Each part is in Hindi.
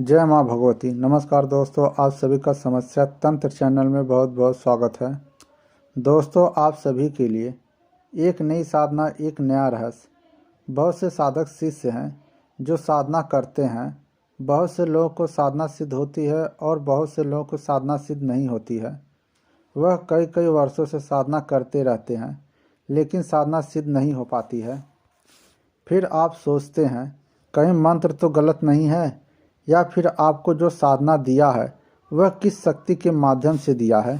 जय माँ भगवती। नमस्कार दोस्तों, आप सभी का समस्या तंत्र चैनल में बहुत बहुत स्वागत है। दोस्तों, आप सभी के लिए एक नई साधना, एक नया रहस्य। बहुत से साधक शिष्य हैं जो साधना करते हैं। बहुत से लोगों को साधना सिद्ध होती है और बहुत से लोगों को साधना सिद्ध नहीं होती है। वह कई कई वर्षों से साधना करते रहते हैं लेकिन साधना सिद्ध नहीं हो पाती है। फिर आप सोचते हैं कहीं मंत्र तो गलत नहीं है, या फिर आपको जो साधना दिया है वह किस शक्ति के माध्यम से दिया है,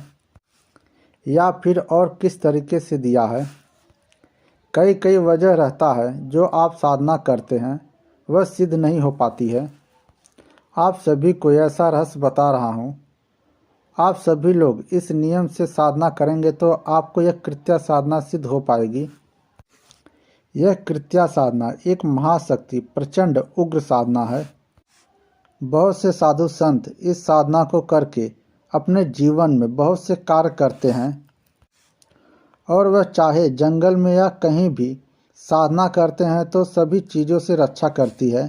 या फिर और किस तरीके से दिया है। कई कई वजह रहता है जो आप साधना करते हैं वह सिद्ध नहीं हो पाती है। आप सभी को ऐसा रहस्य बता रहा हूँ। आप सभी लोग इस नियम से साधना करेंगे तो आपको यह कृत्या साधना सिद्ध हो पाएगी। यह कृत्या साधना एक महाशक्ति, प्रचंड उग्र साधना है। बहुत से साधु संत इस साधना को करके अपने जीवन में बहुत से कार्य करते हैं और वह चाहे जंगल में या कहीं भी साधना करते हैं तो सभी चीज़ों से रक्षा करती है।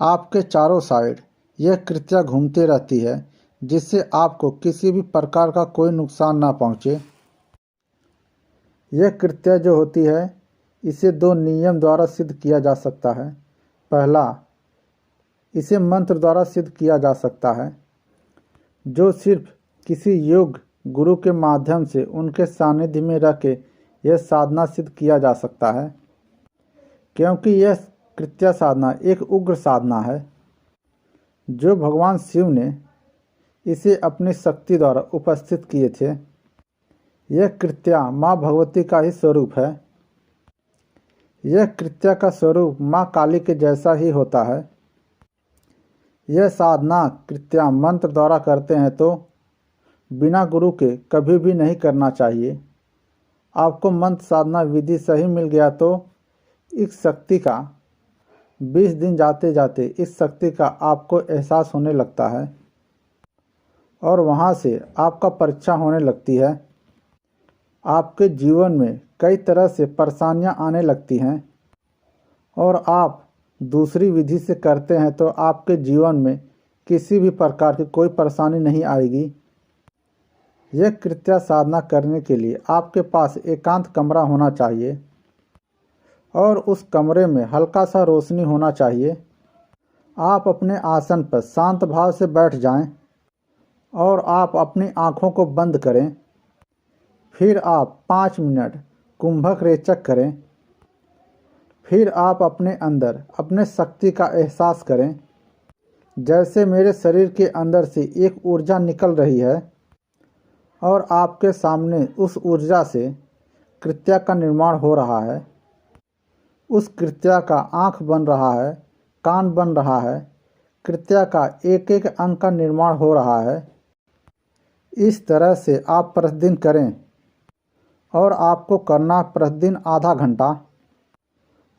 आपके चारों साइड यह कृत्या घूमते रहती है जिससे आपको किसी भी प्रकार का कोई नुकसान ना पहुँचे। यह कृत्या जो होती है इसे दो नियम द्वारा सिद्ध किया जा सकता है। पहला, इसे मंत्र द्वारा सिद्ध किया जा सकता है, जो सिर्फ किसी योग गुरु के माध्यम से उनके सानिध्य में रह के यह साधना सिद्ध किया जा सकता है, क्योंकि यह कृत्या साधना एक उग्र साधना है जो भगवान शिव ने इसे अपनी शक्ति द्वारा उपस्थित किए थे। यह कृत्या माँ भगवती का ही स्वरूप है। यह कृत्या का स्वरूप माँ काली के जैसा ही होता है। यह साधना कृत्या मंत्र द्वारा करते हैं तो बिना गुरु के कभी भी नहीं करना चाहिए। आपको मंत्र साधना विधि सही मिल गया तो इस शक्ति का 20 दिन जाते जाते इस शक्ति का आपको एहसास होने लगता है और वहाँ से आपका परीक्षा होने लगती है। आपके जीवन में कई तरह से परेशानियाँ आने लगती हैं और आप दूसरी विधि से करते हैं तो आपके जीवन में किसी भी प्रकार की कोई परेशानी नहीं आएगी। यह कृत्या साधना करने के लिए आपके पास एकांत कमरा होना चाहिए और उस कमरे में हल्का सा रोशनी होना चाहिए। आप अपने आसन पर शांत भाव से बैठ जाएं और आप अपनी आँखों को बंद करें। फिर आप 5 मिनट कुंभक रेचक करें। फिर आप अपने अंदर अपने शक्ति का एहसास करें, जैसे मेरे शरीर के अंदर से एक ऊर्जा निकल रही है और आपके सामने उस ऊर्जा से कृत्या का निर्माण हो रहा है। उस कृत्या का आँख बन रहा है, कान बन रहा है, कृत्या का एक एक अंग का निर्माण हो रहा है। इस तरह से आप प्रतिदिन करें और आपको करना प्रतिदिन आधा घंटा।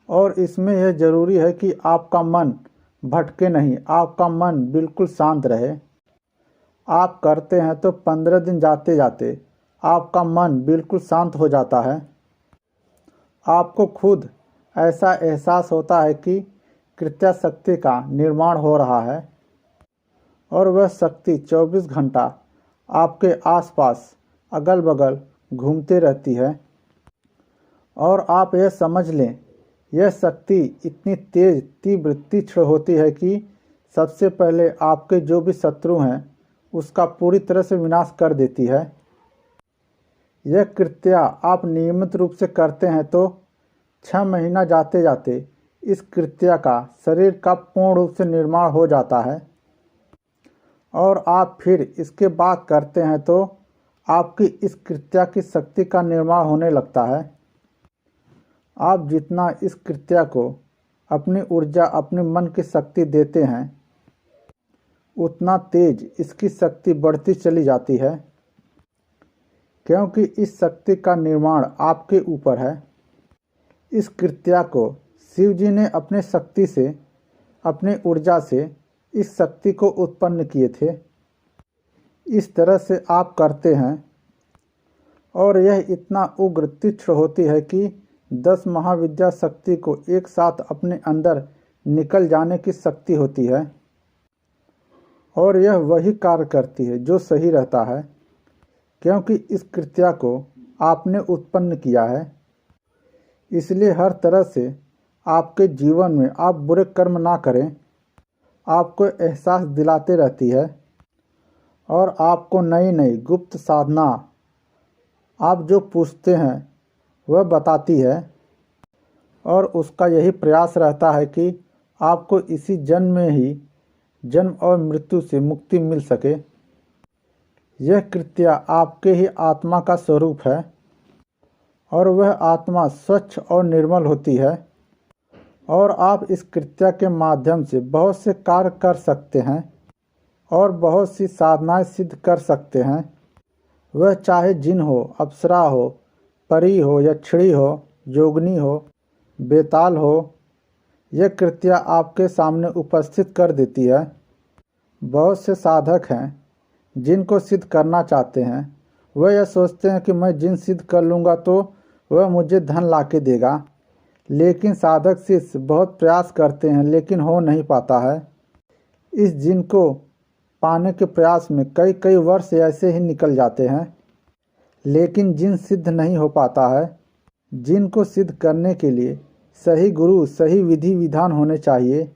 और इसमें यह ज़रूरी है कि आपका मन भटके नहीं, आपका मन बिल्कुल शांत रहे। आप करते हैं तो 15 दिन जाते जाते आपका मन बिल्कुल शांत हो जाता है। आपको खुद ऐसा एहसास होता है कि कृत्या शक्ति का निर्माण हो रहा है और वह शक्ति 24 घंटा आपके आसपास अगल बगल घूमते रहती है। और आप यह समझ लें, यह शक्ति इतनी तेज, तीव्र, तीक्ष्ण होती है कि सबसे पहले आपके जो भी शत्रु हैं उसका पूरी तरह से विनाश कर देती है। यह कृत्या आप नियमित रूप से करते हैं तो 6 महीना जाते जाते इस कृत्या का शरीर का पूर्ण रूप से निर्माण हो जाता है और आप फिर इसके बाद करते हैं तो आपकी इस कृत्या की शक्ति का निर्माण होने लगता है। आप जितना इस कृत्या को अपनी ऊर्जा, अपने मन की शक्ति देते हैं उतना तेज इसकी शक्ति बढ़ती चली जाती है, क्योंकि इस शक्ति का निर्माण आपके ऊपर है। इस कृत्या को शिव जी ने अपने शक्ति से, अपने ऊर्जा से इस शक्ति को उत्पन्न किए थे। इस तरह से आप करते हैं और यह इतना उग्र, तीक्ष्ण होती है कि 10 महाविद्या शक्ति को एक साथ अपने अंदर निकल जाने की शक्ति होती है। और यह वही कार्य करती है जो सही रहता है, क्योंकि इस कृत्या को आपने उत्पन्न किया है। इसलिए हर तरह से आपके जीवन में आप बुरे कर्म ना करें, आपको एहसास दिलाते रहती है और आपको नई नई गुप्त साधना आप जो पूछते हैं वह बताती है। और उसका यही प्रयास रहता है कि आपको इसी जन्म में ही जन्म और मृत्यु से मुक्ति मिल सके। यह कृत्या आपके ही आत्मा का स्वरूप है और वह आत्मा स्वच्छ और निर्मल होती है और आप इस कृत्या के माध्यम से बहुत से कार्य कर सकते हैं और बहुत सी साधनाएं सिद्ध कर सकते हैं। वह चाहे जिन हो, अप्सरा हो, परी हो, यक्षिणी हो, योगिनी हो, बेताल हो, यह कृत्या आपके सामने उपस्थित कर देती है। बहुत से साधक हैं जिनको सिद्ध करना चाहते हैं, वह यह सोचते हैं कि मैं जिन सिद्ध कर लूँगा तो वह मुझे धन ला के देगा, लेकिन साधक शिष्य बहुत प्रयास करते हैं लेकिन हो नहीं पाता है। इस जिन को पाने के प्रयास में कई कई वर्ष ऐसे ही निकल जाते हैं, लेकिन जिन सिद्ध नहीं हो पाता है। जिन को सिद्ध करने के लिए सही गुरु, सही विधि विधान होने चाहिए,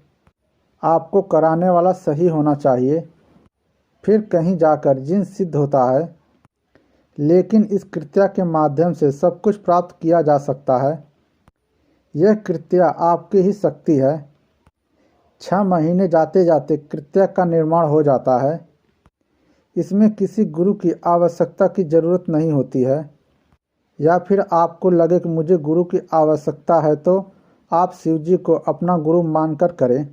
आपको कराने वाला सही होना चाहिए, फिर कहीं जाकर जिन सिद्ध होता है। लेकिन इस कृत्या के माध्यम से सब कुछ प्राप्त किया जा सकता है। यह कृत्या आपकी ही शक्ति है। 6 महीने जाते जाते कृत्या का निर्माण हो जाता है। इसमें किसी गुरु की आवश्यकता की ज़रूरत नहीं होती है, या फिर आपको लगे कि मुझे गुरु की आवश्यकता है तो आप शिव जी को अपना गुरु मानकर करें।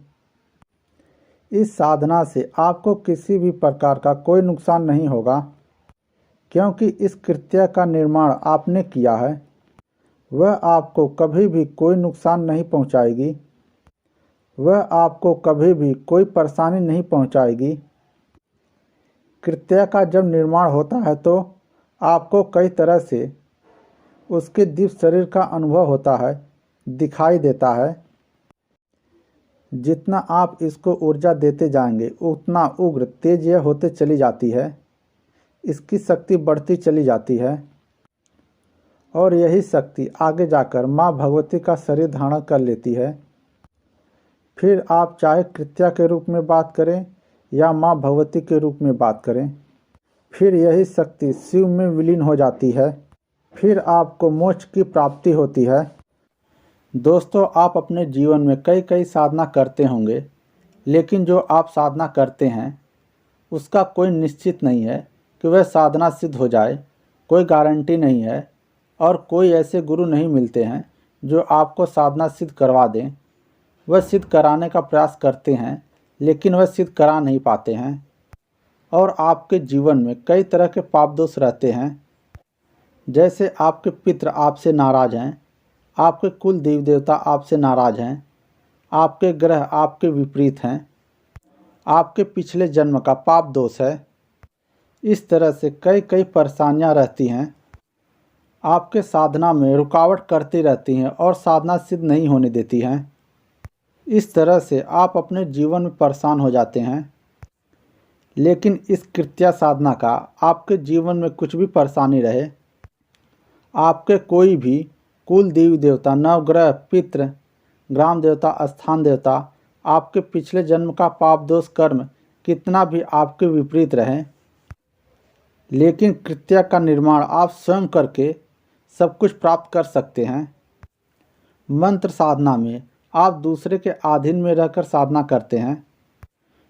इस साधना से आपको किसी भी प्रकार का कोई नुकसान नहीं होगा, क्योंकि इस कृत्या का निर्माण आपने किया है। वह आपको कभी भी कोई नुकसान नहीं पहुंचाएगी, वह आपको कभी भी कोई परेशानी नहीं पहुंचाएगी। कृत्या का जब निर्माण होता है तो आपको कई तरह से उसके दिव्य शरीर का अनुभव होता है, दिखाई देता है। जितना आप इसको ऊर्जा देते जाएंगे उतना उग्र तेज यह होते चली जाती है। इसकी शक्ति बढ़ती चली जाती है और यही शक्ति आगे जाकर माँ भगवती का शरीर धारण कर लेती है। फिर आप चाहे कृत्या के रूप में बात करें या माँ भगवती के रूप में बात करें, फिर यही शक्ति शिव में विलीन हो जाती है। फिर आपको मोक्ष की प्राप्ति होती है। दोस्तों, आप अपने जीवन में कई कई साधना करते होंगे, लेकिन जो आप साधना करते हैं उसका कोई निश्चित नहीं है कि वह साधना सिद्ध हो जाए, कोई गारंटी नहीं है। और कोई ऐसे गुरु नहीं मिलते हैं जो आपको साधना सिद्ध करवा दें। वह सिद्ध कराने का प्रयास करते हैं लेकिन वह सिद्ध करा नहीं पाते हैं। और आपके जीवन में कई तरह के पाप दोष रहते हैं, जैसे आपके पितृ आपसे नाराज़ हैं, आपके कुल देवी देवता आपसे नाराज़ हैं, आपके ग्रह आपके विपरीत हैं, आपके पिछले जन्म का पाप दोष है। इस तरह से कई कई परेशानियां रहती हैं, आपके साधना में रुकावट करती रहती हैं और साधना सिद्ध नहीं होने देती हैं। इस तरह से आप अपने जीवन में परेशान हो जाते हैं। लेकिन इस कृत्या साधना का आपके जीवन में कुछ भी परेशानी रहे, आपके कोई भी कुल देवी देवता, नवग्रह, पितृ, ग्राम देवता, स्थान देवता, आपके पिछले जन्म का पाप दोष कर्म कितना भी आपके विपरीत रहे, लेकिन कृत्या का निर्माण आप स्वयं करके सब कुछ प्राप्त कर सकते हैं। मंत्र साधना में आप दूसरे के अधीन में रहकर साधना करते हैं।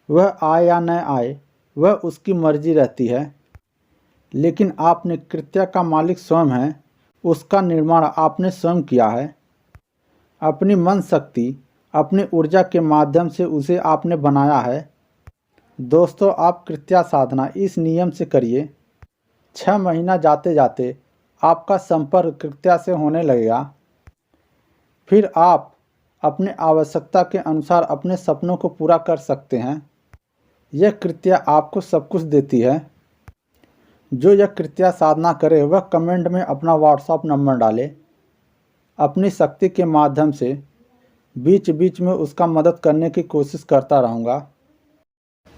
वह आए या न आए वह उसकी मर्जी रहती है, लेकिन आपने कृत्या का मालिक स्वयं है, उसका निर्माण आपने स्वयं किया है। अपनी मन शक्ति, अपनी ऊर्जा के माध्यम से उसे आपने बनाया है। दोस्तों, आप कृत्या साधना इस नियम से करिए। 6 महीना जाते जाते आपका संपर्क कृत्या से होने लगेगा। फिर आप अपने आवश्यकता के अनुसार अपने सपनों को पूरा कर सकते हैं। यह कृत्या आपको सब कुछ देती है। जो यह कृत्या साधना करे वह कमेंट में अपना व्हाट्सएप नंबर डाले। अपनी शक्ति के माध्यम से बीच बीच में उसका मदद करने की कोशिश करता रहूँगा।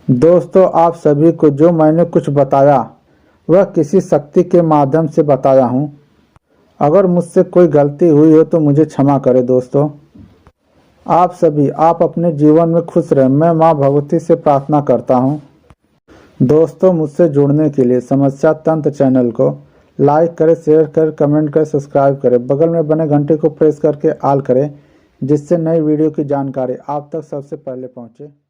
दोस्तों, आप सभी को जो मैंने कुछ बताया वह किसी शक्ति के माध्यम से बताया हूँ। अगर मुझसे कोई गलती हुई हो तो मुझे क्षमा करें। दोस्तों, आप अपने जीवन में खुश रहें, मैं माँ भगवती से प्रार्थना करता हूँ। दोस्तों, मुझसे जुड़ने के लिए समस्या तंत्र चैनल को लाइक करें, शेयर करें, कमेंट करें, सब्सक्राइब करें। बगल में बने घंटे को प्रेस करके ऑल करें, जिससे नई वीडियो की जानकारी आप तक सबसे पहले पहुँचे।